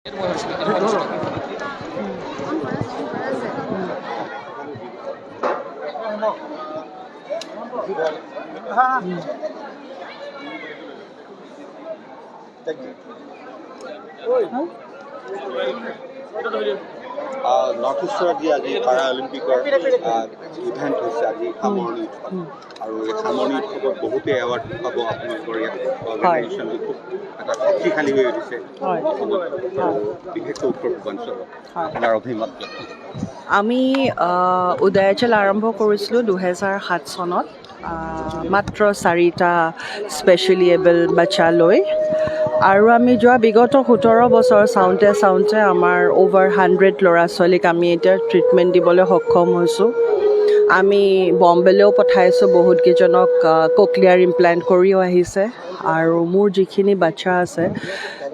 North ইষ্টৰ যি আজি পাৰা অলিম্পিকৰ ইভেণ্ট হৈছে আজি সামৰণি উৎসৱ আৰু এই সামৰণি উৎসৱত বহুতে এৱাৰ্ড পাব আপোনালোকৰ ইয়াত অৰ্গেনাইজেশ্যনটো খুব এটা শক্তিশালী হৈ উঠিছে অসমত বিশেষকৈ উত্তৰ পূৰ্বাঞ্চলত আপোনাৰ অভিমত আমি উদয়াচল আৰম্ভ কৰিছিলোঁ 2007 চনত মাত্ৰ 4টা স্পেচিয়েলি এবল বাচ্চা লৈ আৰু আমি যোৱা বিগত 17 বছৰ চাওঁতে আমাৰ অ'ভাৰ 100 ল'ৰা ছোৱালীক আমি এতিয়া ট্ৰিটমেণ্ট দিবলৈ সক্ষম হৈছোঁ। আমি বম্বেলৈও পঠাইছোঁ বহুতকেইজনক ককলিয়াৰ ইমপ্লেণ্ট কৰিও আহিছে আৰু মোৰ যিখিনি বাচ্চা আছে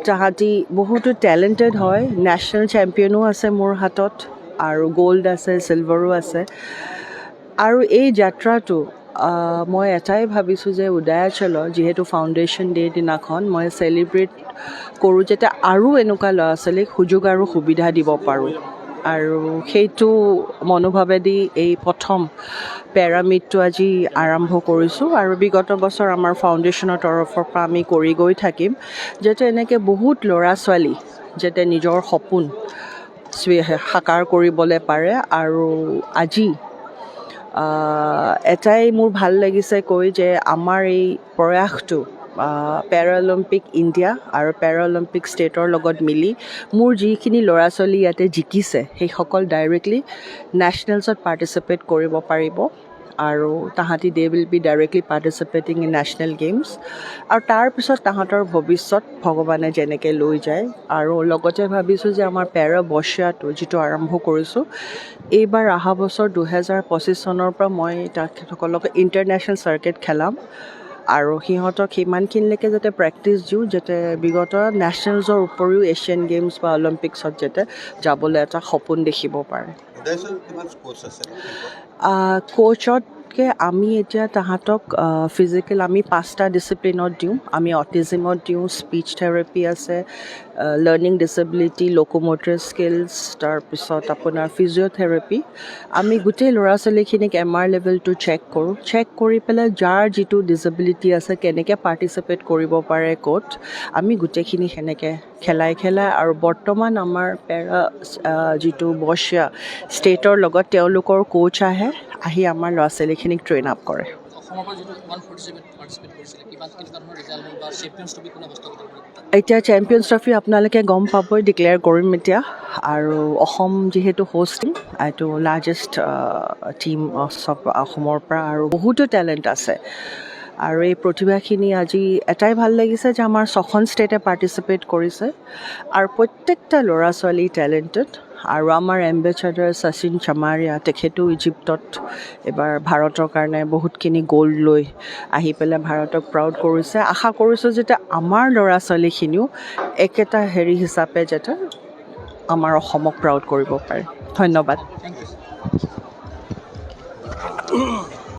তাহাঁতি বহুতো টেলেণ্টেড হয়, নেশ্যনেল চেম্পিয়নো আছে মোৰ হাতত আৰু গ'ল্ড আছে, চিলভাৰো আছে। আৰু এই যাত্ৰাটো মই এটাই ভাবিছোঁ যে উদয়াচলৰ যিহেতু ফাউণ্ডেশ্যন ডে দিনাখন মই চেলিব্ৰেট কৰোঁ যাতে আৰু এনেকুৱা ল'ৰা ছোৱালীক সুযোগ আৰু সুবিধা দিব পাৰোঁ আৰু সেইটো মনোভাৱেদি এই প্ৰথম পেৰামিডটো আজি আৰম্ভ কৰিছোঁ আৰু বিগত বছৰ আমাৰ ফাউণ্ডেশ্যনৰ তৰফৰ পৰা আমি কৰি গৈ থাকিম যাতে এনেকৈ বহুত ল'ৰা ছোৱালী যাতে নিজৰ সপোন সাকাৰ কৰিবলৈ পাৰে। আৰু আজি এটাই মোৰ ভাল লাগিছে কৈ যে আমাৰ এই প্ৰয়াসটো পেৰাঅলিম্পিক ইণ্ডিয়া আৰু পেৰাঅলিম্পিক ষ্টেটৰ লগত মিলি মোৰ যিখিনি ল'ৰা ছোৱালী ইয়াতে জিকিছে সেইসকল ডাইৰেক্টলি নেশ্যনেলছত পাৰ্টিচিপেট কৰিব পাৰিব আৰু তাহাঁতি they will be directly participating in national games আৰু তাৰপিছত তাহাঁতৰ ভৱিষ্যত ভগৱানে যেনেকৈ লৈ যায়। আৰু লগতে ভাবিছোঁ যে আমাৰ পেৰাবৰ্ষিয়াটো যিটো আৰম্ভ কৰিছোঁ এইবাৰ অহা বছৰ 2025 চনৰ পৰা মই তেখেতসকলক ইণ্টাৰনেশ্যনেল চাৰ্কিট খেলাম আৰু সিহঁতক সিমানখিনিলৈকে যাতে প্ৰেক্টিছ দিওঁ যাতে বিগত নেশ্যনেলছৰ উপৰিও এছিয়ান গেমছ বা অলিম্পিক্সত যাতে যাবলৈ এটা সপোন দেখিব পাৰে। কোচতকৈ আমি এতিয়া তাহাঁতক ফিজিকেল আমি 5টা ডিচিপ্লিনত দিওঁ। আমি অটিজিমত দিওঁ, স্পীচ থেৰাপি আছে, লাৰ্ণিং ডিছেবিলিটি, লোক'ম'টৰ স্কিলছ, তাৰপিছত আপোনাৰ ফিজিঅ'থেৰাপি। আমি গোটেই ল'ৰা ছোৱালীখিনিক MR লেভেলটো চেক কৰোঁ, চেক কৰি পেলাই যাৰ যিটো ডিছেবিলিটি আছে কেনেকৈ পাৰ্টিচিপেট কৰিব পাৰে ক'ত আমি গোটেইখিনি সেনেকৈ খেলাই আৰু বৰ্তমান আমাৰ যিটো বৰ্ষীয়া ষ্টেটৰ লগত তেওঁলোকৰ কোচ আহি আমাৰ ল'ৰা ছোৱালীখিনিক ট্ৰেইন আপ কৰে। এতিয়া চেম্পিয়নছ ট্ৰফি আপোনালোকে গম পাবই, ডিক্লেয়াৰ কৰিম এতিয়া। আৰু অসম যিহেতু হোষ্টিং, এইটো লাৰ্জেষ্ট টীম চব অসমৰ পৰা আৰু বহুতো টেলেণ্ট আছে আৰু এই প্ৰতিভাখিনি আজি এটাই ভাল লাগিছে যে আমাৰ 6খন ষ্টেটে পাৰ্টিচিপেট কৰিছে আৰু প্ৰত্যেকটা ল'ৰা ছোৱালী টেলেণ্টেড। আৰু আমাৰ এম্বেচাডাৰ শচীন চামাৰিয়া তেখেতেও ইজিপ্তত এবাৰ ভাৰতৰ কাৰণে বহুতখিনি গ'ল্ড লৈ আহি পেলাই ভাৰতক প্ৰাউড কৰিছে। আশা কৰিছোঁ যাতে আমাৰ ল'ৰা ছোৱালীখিনিও একেটা হিচাপে যাতে আমাৰ অসমক প্ৰাউড কৰিব পাৰে। ধন্যবাদ।